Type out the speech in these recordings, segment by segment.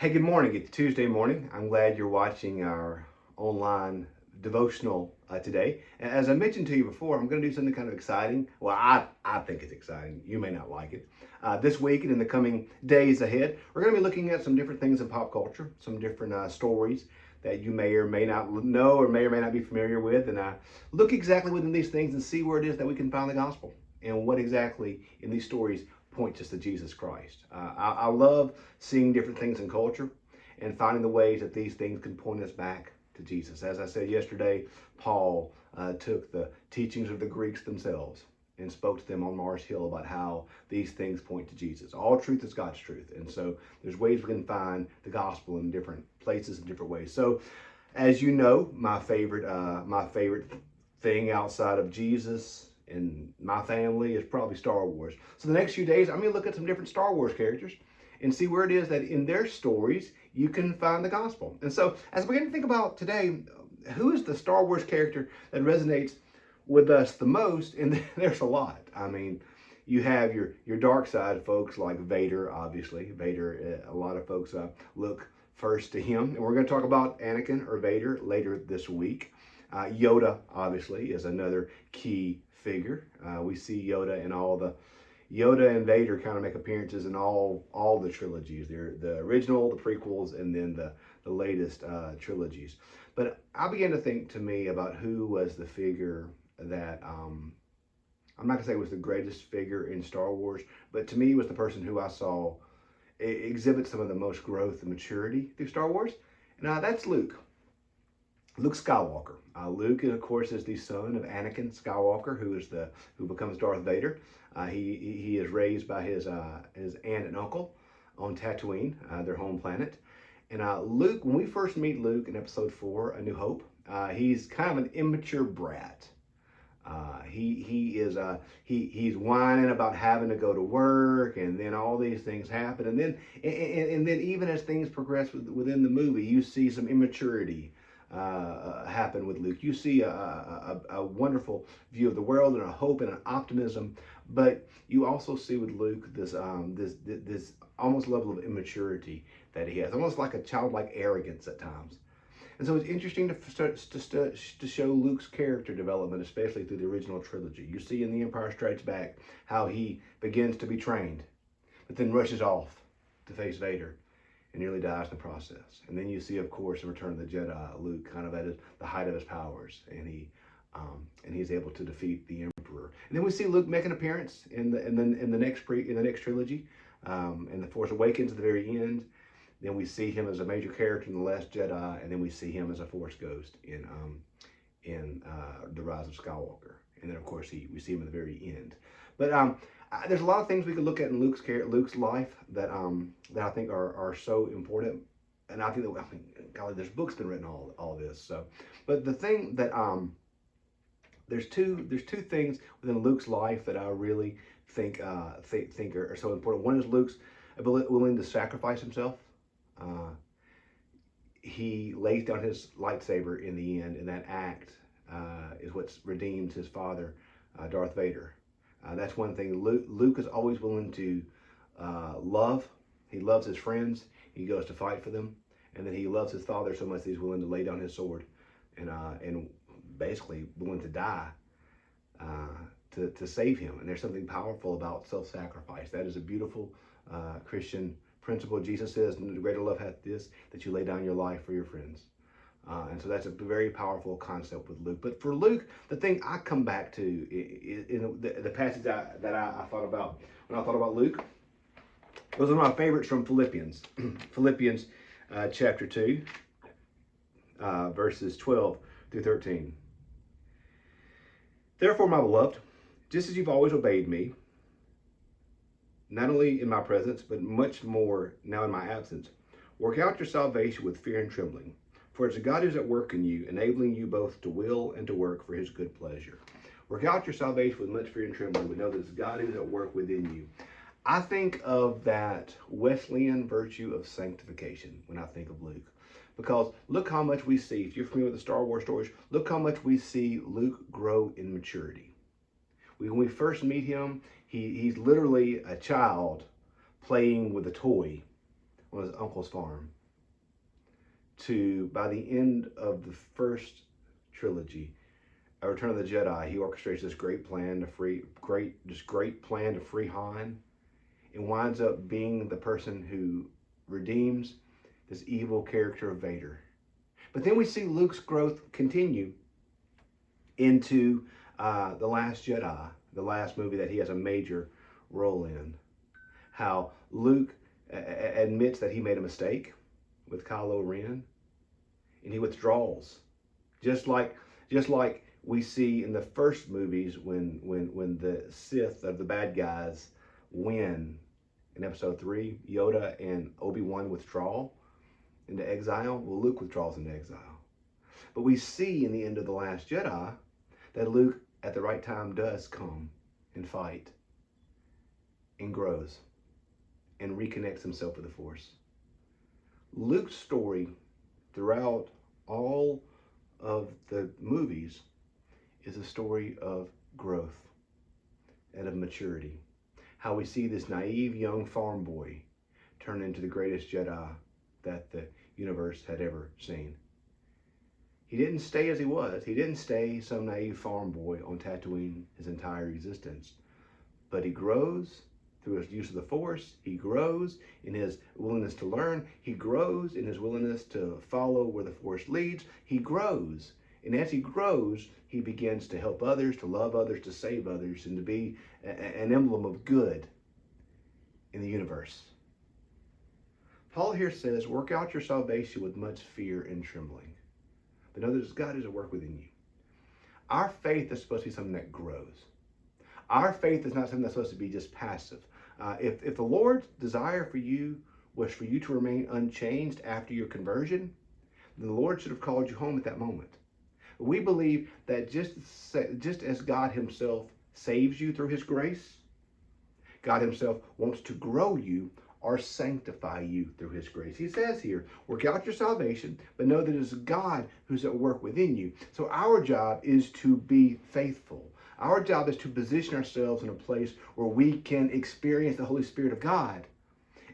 Hey, good morning. It's Tuesday morning. I'm glad you're watching our online devotional today. As I mentioned to you before, I'm going to do something kind of exciting. Well, I think it's exciting. You may not like it. This week and in the coming days ahead, we're going to be looking at some different things in pop culture, some different stories that you may or may not know or may not be familiar with, and look exactly within these things and see where it is that we can find the gospel and what exactly in these stories points us to Jesus Christ. I love seeing different things in culture and finding the ways that these things can point us back to Jesus. As I said yesterday, Paul took the teachings of the Greeks themselves and spoke to them on Mars Hill about how these things point to Jesus. All truth is God's truth. And so there's ways we can find the gospel in different places in different ways. So as you know, my favorite thing outside of Jesus and my family is probably Star Wars. So the next few days, I'm going to look at some different Star Wars characters and see where it is that in their stories you can find the gospel. And so as we begin to think about today, who is the Star Wars character that resonates with us the most? And there's a lot. I mean, you have your dark side folks like Vader, obviously. Vader, a lot of folks look first to him. And we're going to talk about Anakin or Vader later this week. Yoda, obviously, is another key figure. We see Yoda in all the Yoda and Vader kind of make appearances in all the trilogies. They're the original, the prequels, and then the latest trilogies. But I began to think to me about who was the figure that I'm not gonna say was the greatest figure in Star Wars, but to me was the person who I saw exhibit some of the most growth and maturity through Star Wars, and that's Luke. Luke Skywalker. Luke, of course, is the son of Anakin Skywalker, who becomes Darth Vader. He is raised by his aunt and uncle on Tatooine, their home planet. And Luke, when we first meet Luke in Episode 4, A New Hope, he's kind of an immature brat. He's whining about having to go to work, and then all these things happen, and then even as things progress within the movie, you see some immaturity happen with Luke. You see a wonderful view of the world and a hope and an optimism, but you also see with Luke this almost level of immaturity that he has, almost like a childlike arrogance at times. And so it's interesting to show Luke's character development, especially through the original trilogy. You see in The Empire Strikes Back how he begins to be trained, but then rushes off to face Vader and nearly dies in the process. And then you see, of course, in Return of the Jedi, Luke kind of at the height of his powers, and he's able to defeat the Emperor. And then we see Luke make an appearance in the next trilogy, in The Force Awakens at the very end. Then we see him as a major character in The Last Jedi, and then we see him as a Force ghost in The Rise of Skywalker. And then, of course, we see him at the very end. But there's a lot of things we could look at in Luke's life that I think are so important. And I think golly, there's books been written on all this. So, but the thing that there's two things within Luke's life that I really think are so important. One is Luke's willing to sacrifice himself. He lays down his lightsaber in the end, and that act is what redeems his father, Darth Vader. That's one thing. Luke is always willing to love. He loves his friends. He goes to fight for them, and then he loves his father so much that he's willing to lay down his sword and basically willing to die to save him. And there's something powerful about self-sacrifice. That is a beautiful Christian principle. Jesus says, "The greater love hath this, that you lay down your life for your friends." And so that's a very powerful concept with Luke. But for Luke, the thing I come back to in the passage that I thought about when I thought about Luke was one of my favorites from Philippians. Philippians chapter 2, verses 12 through 13. "Therefore, my beloved, just as you've always obeyed me, not only in my presence, but much more now in my absence, work out your salvation with fear and trembling. For it's God who's at work in you, enabling you both to will and to work for his good pleasure." Work out your salvation with much fear and trembling. We know that it's God who's at work within you. I think of that Wesleyan virtue of sanctification when I think of Luke. Because look how much we see, if you're familiar with the Star Wars stories, look how much we see Luke grow in maturity. When we first meet him, he's literally a child playing with a toy on his uncle's farm to, by the end of the first trilogy, A Return of the Jedi, he orchestrates this great plan to free Han, and winds up being the person who redeems this evil character of Vader. But then we see Luke's growth continue into The Last Jedi, the last movie that he has a major role in. How Luke admits that he made a mistake with Kylo Ren, and he withdraws, just like we see in the first movies when the Sith of the bad guys win in Episode 3. Yoda and Obi-Wan withdraw into exile. Well, Luke withdraws into exile. But we see in the end of The Last Jedi that Luke, at the right time, does come and fight and grows and reconnects himself with the Force. Luke's story throughout all of the movies is a story of growth and of maturity. How we see this naive young farm boy turn into the greatest Jedi that the universe had ever seen. He didn't stay as he was. He didn't stay some naive farm boy on Tatooine his entire existence. But he grows through his use of the Force. He grows in his willingness to learn. He grows in his willingness to follow where the Force leads. He grows. And as he grows, he begins to help others, to love others, to save others, and to be an emblem of good in the universe. Paul here says, work out your salvation with much fear and trembling. But know that God is at work within you. Our faith is supposed to be something that grows. Our faith is not something that's supposed to be just passive. If the Lord's desire for you was for you to remain unchanged after your conversion, then the Lord should have called you home at that moment. We believe that just as God himself saves you through his grace, God himself wants to grow you or sanctify you through his grace. He says here, work out your salvation, but know that it is God who's at work within you. So our job is to be faithful. Our job is to position ourselves in a place where we can experience the Holy Spirit of God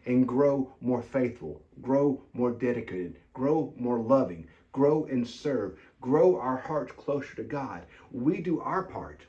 and grow more faithful, grow more dedicated, grow more loving, grow and serve, grow our hearts closer to God. We do our part,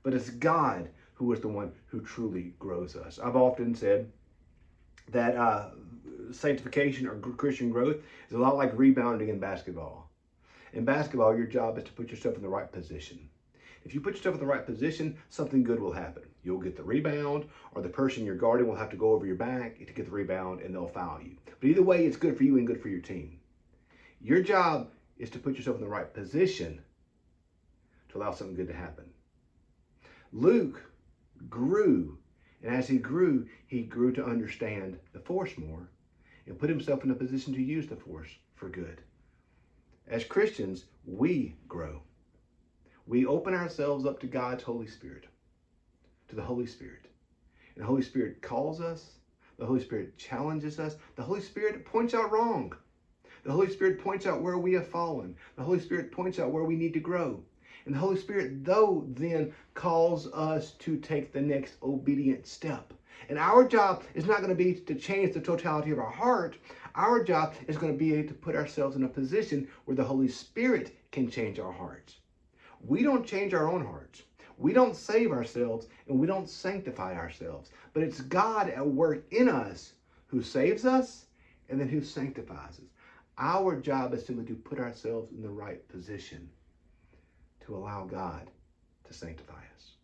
but it's God who is the one who truly grows us. I've often said that sanctification or Christian growth is a lot like rebounding in basketball. In basketball, your job is to put yourself in the right position. If you put yourself in the right position, something good will happen. You'll get the rebound, or the person you're guarding will have to go over your back to get the rebound, and they'll foul you. But either way, it's good for you and good for your team. Your job is to put yourself in the right position to allow something good to happen. Luke grew, and as he grew to understand the Force more and put himself in a position to use the Force for good. As Christians, we grow. We open ourselves up to God's Holy Spirit, to the Holy Spirit. And the Holy Spirit calls us. The Holy Spirit challenges us. The Holy Spirit points out wrong. The Holy Spirit points out where we have fallen. The Holy Spirit points out where we need to grow. And the Holy Spirit, though, then calls us to take the next obedient step. And our job is not going to be to change the totality of our heart. Our job is going to be to put ourselves in a position where the Holy Spirit can change our hearts. We don't change our own hearts. We don't save ourselves, and we don't sanctify ourselves. But it's God at work in us who saves us and then who sanctifies us. Our job is simply to put ourselves in the right position to allow God to sanctify us.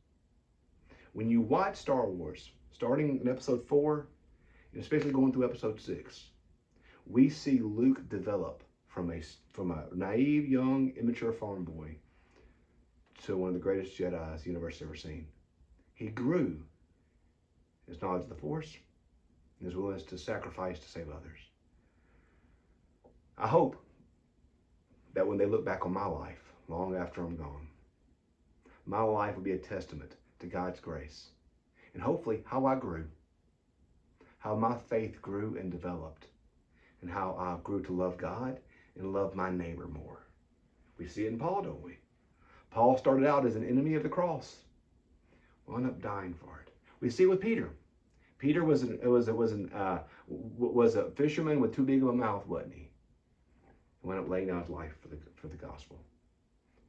When you watch Star Wars, starting in episode 4, and especially going through episode 6, we see Luke develop from a naive, young, immature farm boy to one of the greatest Jedis the universe has ever seen. He grew in his knowledge of the Force and his willingness to sacrifice to save others. I hope that when they look back on my life, long after I'm gone, my life will be a testament to God's grace. And hopefully how I grew, how my faith grew and developed, and how I grew to love God and love my neighbor more. We see it in Paul, don't we? Paul started out as an enemy of the cross, wound up dying for it. We see it with Peter. Peter was was a fisherman with too big of a mouth, wasn't he? He went up laying down his life for the gospel.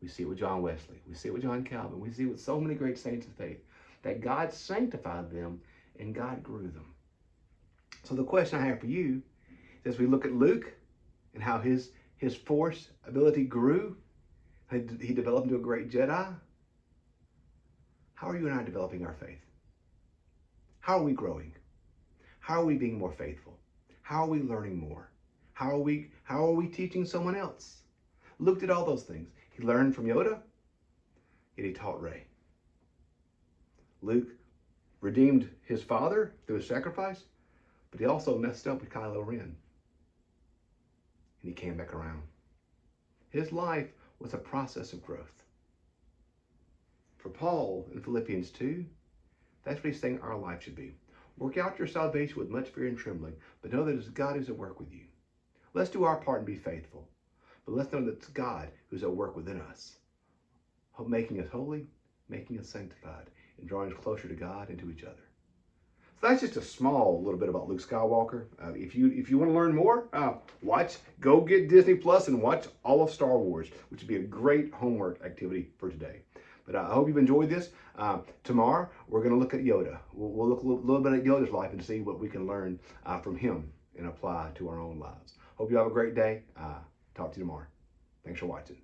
We see it with John Wesley. We see it with John Calvin. We see it with so many great saints of faith that God sanctified them and God grew them. So the question I have for you is, as we look at Luke and how his force ability grew, he developed into a great Jedi. How are you and I developing our faith? How are we growing? How are we being more faithful? How are we learning more? How are we teaching someone else? Luke did all those things. He learned from Yoda, yet he taught Rey. Luke redeemed his father through his sacrifice, but he also messed up with Kylo Ren. And he came back around. His life was a process of growth. For Paul in Philippians 2, that's what he's saying our life should be. Work out your salvation with much fear and trembling, but know that it's God who's at work with you. Let's do our part and be faithful. But let's know that it's God who's at work within us, making us holy, making us sanctified, and drawing us closer to God and to each other. So that's just a small little bit about Luke Skywalker. If you want to learn more, go get Disney Plus and watch all of Star Wars, which would be a great homework activity for today. But I hope you've enjoyed this. Tomorrow, we're going to look at Yoda. We'll look a little bit at Yoda's life and see what we can learn from him and apply to our own lives. Hope you have a great day. Talk to you tomorrow. Thanks for watching.